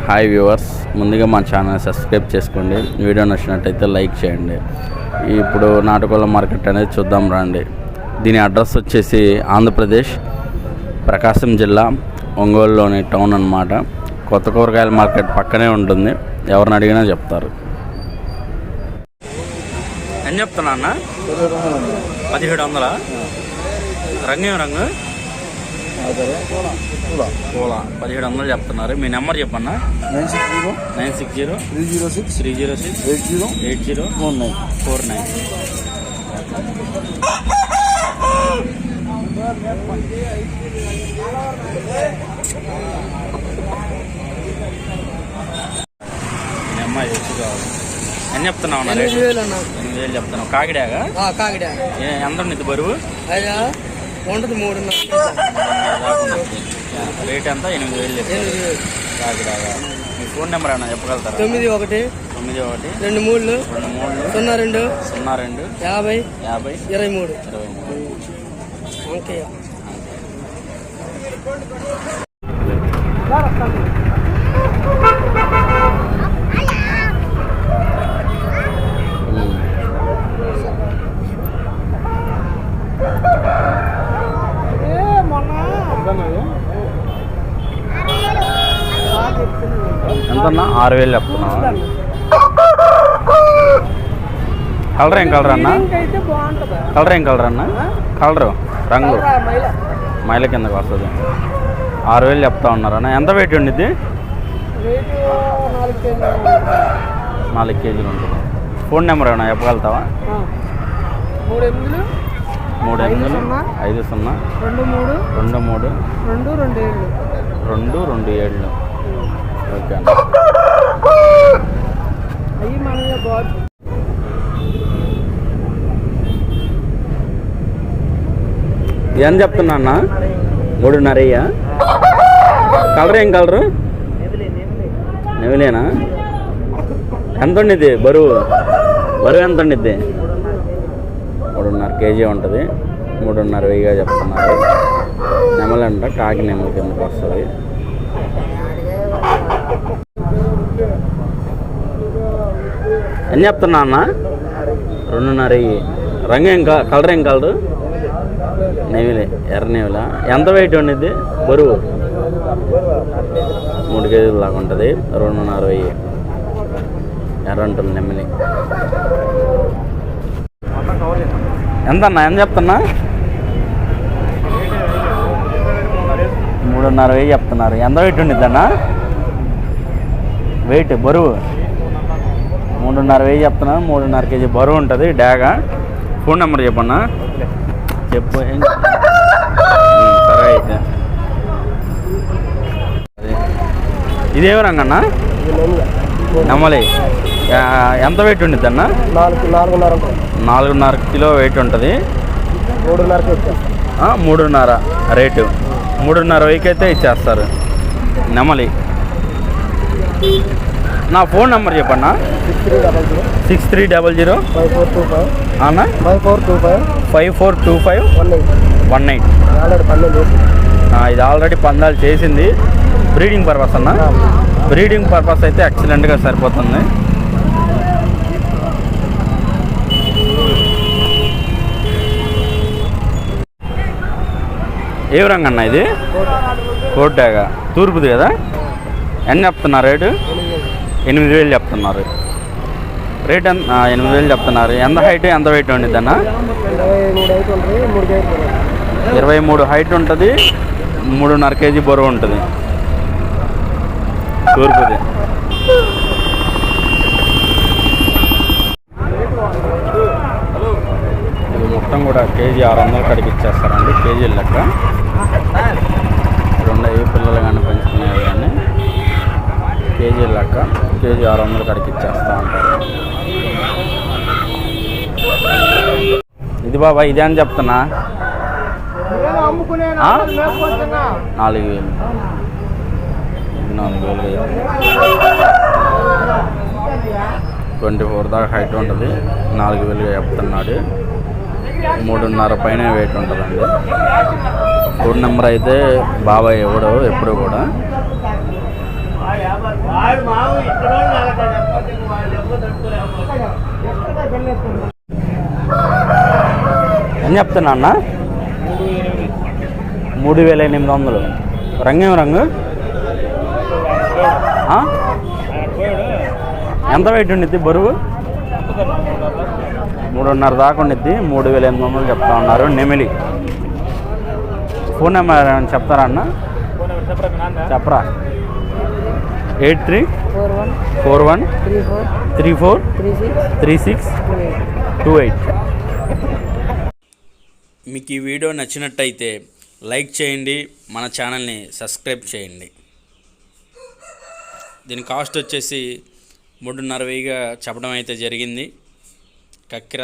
Hi viewers, ముందుగా మా channel subscribe చేసుకోండి. వీడియో నచ్చినట్టయితే లైక్ చేయండి. ఇప్పుడు నాటుకోళ్ల మార్కెట్ అనేది చూద్దాం రండి. దీని అడ్రస్ వచ్చేసి ఆంధ్రప్రదేశ్ ప్రకాశం జిల్లా ఒంగోలులోని టౌన్ అన్నమాట. కొత్త కూరగాయల మార్కెట్ పక్కనే ఉంటుంది. ఎవరిని అడిగినా చెప్తారు. ఏం చెప్తున్నా అన్న? 1700. రంగు ఏం రంగు? పూల 1700 చెప్తున్నారు. మీ నెంబర్ చెప్పన్నా? 960-306-8049. అమ్మాయి ఎక్కువ కావాలి. ఎన్ని చెప్తున్నావు? 8,000 చెప్తున్నావు. కాకిడాగా? ఎంత ఉంది బరువు? ఉంటుంది 3.5. రేట్ ఎంత? 8,000 చెప్తారు. కాకిడాగా. మీ ఫోన్ నెంబర్ ఏమన్నా చెప్పగలుగుతారా? 91-23-23-02 50-23. ఓకే. ఎంతన్నా? 6,000 చెప్తున్నావా? కలర్ ఏం కలర్ అన్న? కలరు రంగు మైల కిందకు వస్తుంది. 6,000 చెప్తా ఉన్నారన్న. ఎంత వెయిట్ ఉండిద్ది? 4 కేజీలు ఉంటుంది. ఫోన్ నెంబర్ ఏమన్నా చెప్పగలుగుతావా? 380-50-23-23-227. ఓకే అన్న. ఏం చెప్తున్నా అన్న? 3.5. కలర్ ఏం కలరు? నెవిలేనా? ఎంత ఉండిద్ది బరువు? ఎంత ఉండిద్ది? 3.5 కేజీ ఉంటుంది. 3,500 చెప్తున్నారు. నెమలంట, కాకి నెమల కిందకి వస్తుంది. ఎన్ని చెప్తున్నా అన్న? 2.5. రంగు ఏం కలర్ ఏం కలరు? నెవిలే, ఎర్ర నెవిల. ఎంత వెయిట్ ఉండిద్ది బరువు? 3 కేజీల లాగా ఉంటుంది. 2.5 ఎర్ర ఉంటుంది నెమిలి. ఎంత అన్న? ఎంత చెప్తున్నా? 3.5 చెప్తున్నారు. ఎంత వెయిట్ ఉండిద్ది అన్న? వెయిట్ బరువు 3.5 చెప్తున్నాను. 3.5 కేజీ బరువు ఉంటుంది. డాగా. ఫోన్ నెంబర్ చెప్పన్నా? చెప్పు. సరే అయితే. ఇదేమి రంగన్నా? నెమలి. ఎంత వెయిట్ ఉండిద్ది అన్న? 4.5 కిలో వెయిట్ ఉంటుంది. 3.5 రేటు. 3.5 అయితే ఇచ్చేస్తారు. నెమలి. నా ఫోన్ నెంబర్ చెప్పన్నా? 6300 అన్న 542518. ఇది ఆల్రెడీ పందాలు చేసింది. బ్రీడింగ్ పర్పస్ అన్న? బ్రీడింగ్ పర్పస్ అయితే ఎక్సలెంట్గా సరిపోతుంది. ఏ రంగు అన్న ఇది? కోట్టాగా. తూర్పుది కదా? ఎన్ని చెప్తున్నారు రేటు? 8,000 చెప్తున్నారు. రేట్ ఎంత? 8,000 చెప్తున్నారు. ఎంత హైట్ ఎంత వెయిట్ ఉండిద్ది అన్న? 23 హైట్ ఉంటుంది. 3.5 కేజీ బరువు ఉంటుంది. తూర్పుది. ఇది మొత్తం కూడా కేజీ 600 కడికి ఇచ్చేస్తారండి. కేజీల లెక్క. రెండు పిల్లలు కానీ పెంచుకునేవి కానీ కేజీల లెక్క. కేజీ 600 కడికి ఇచ్చేస్తూ ఉంటారు. ఇది బాబా ఇదే అని చెప్తున్నా? 4,000. 24 దాకా హైట్ ఉంటుంది. 4,000 చెప్తున్నాడు. 3.5 పైన వెయిట్ ఉంటుందండి. ఫోన్ నెంబర్ అయితే బాబాయ్ ఎవడో ఎప్పుడు కూడా అని చెప్తున్నా అన్న 3,800. రంగు ఏం రంగు? ఎంత వెయిట్ ఉండిద్ది బరువు? 3.5 దాకా ఉండిద్ది. 3,800 చెప్తా ఉన్నారు. నెమిలి. ఫోన్ నెంబర్ ఏమైనా చెప్తారా అన్న? చెప్పరా. 8341343628. మీకు ఈ వీడియో నచ్చినట్టయితే లైక్ చేయండి, మన ఛానల్ని సబ్స్క్రైబ్ చేయండి. దీని కాస్ట్ వచ్చేసి 3,500గా చెప్పడం అయితే జరిగింది. కక్కిర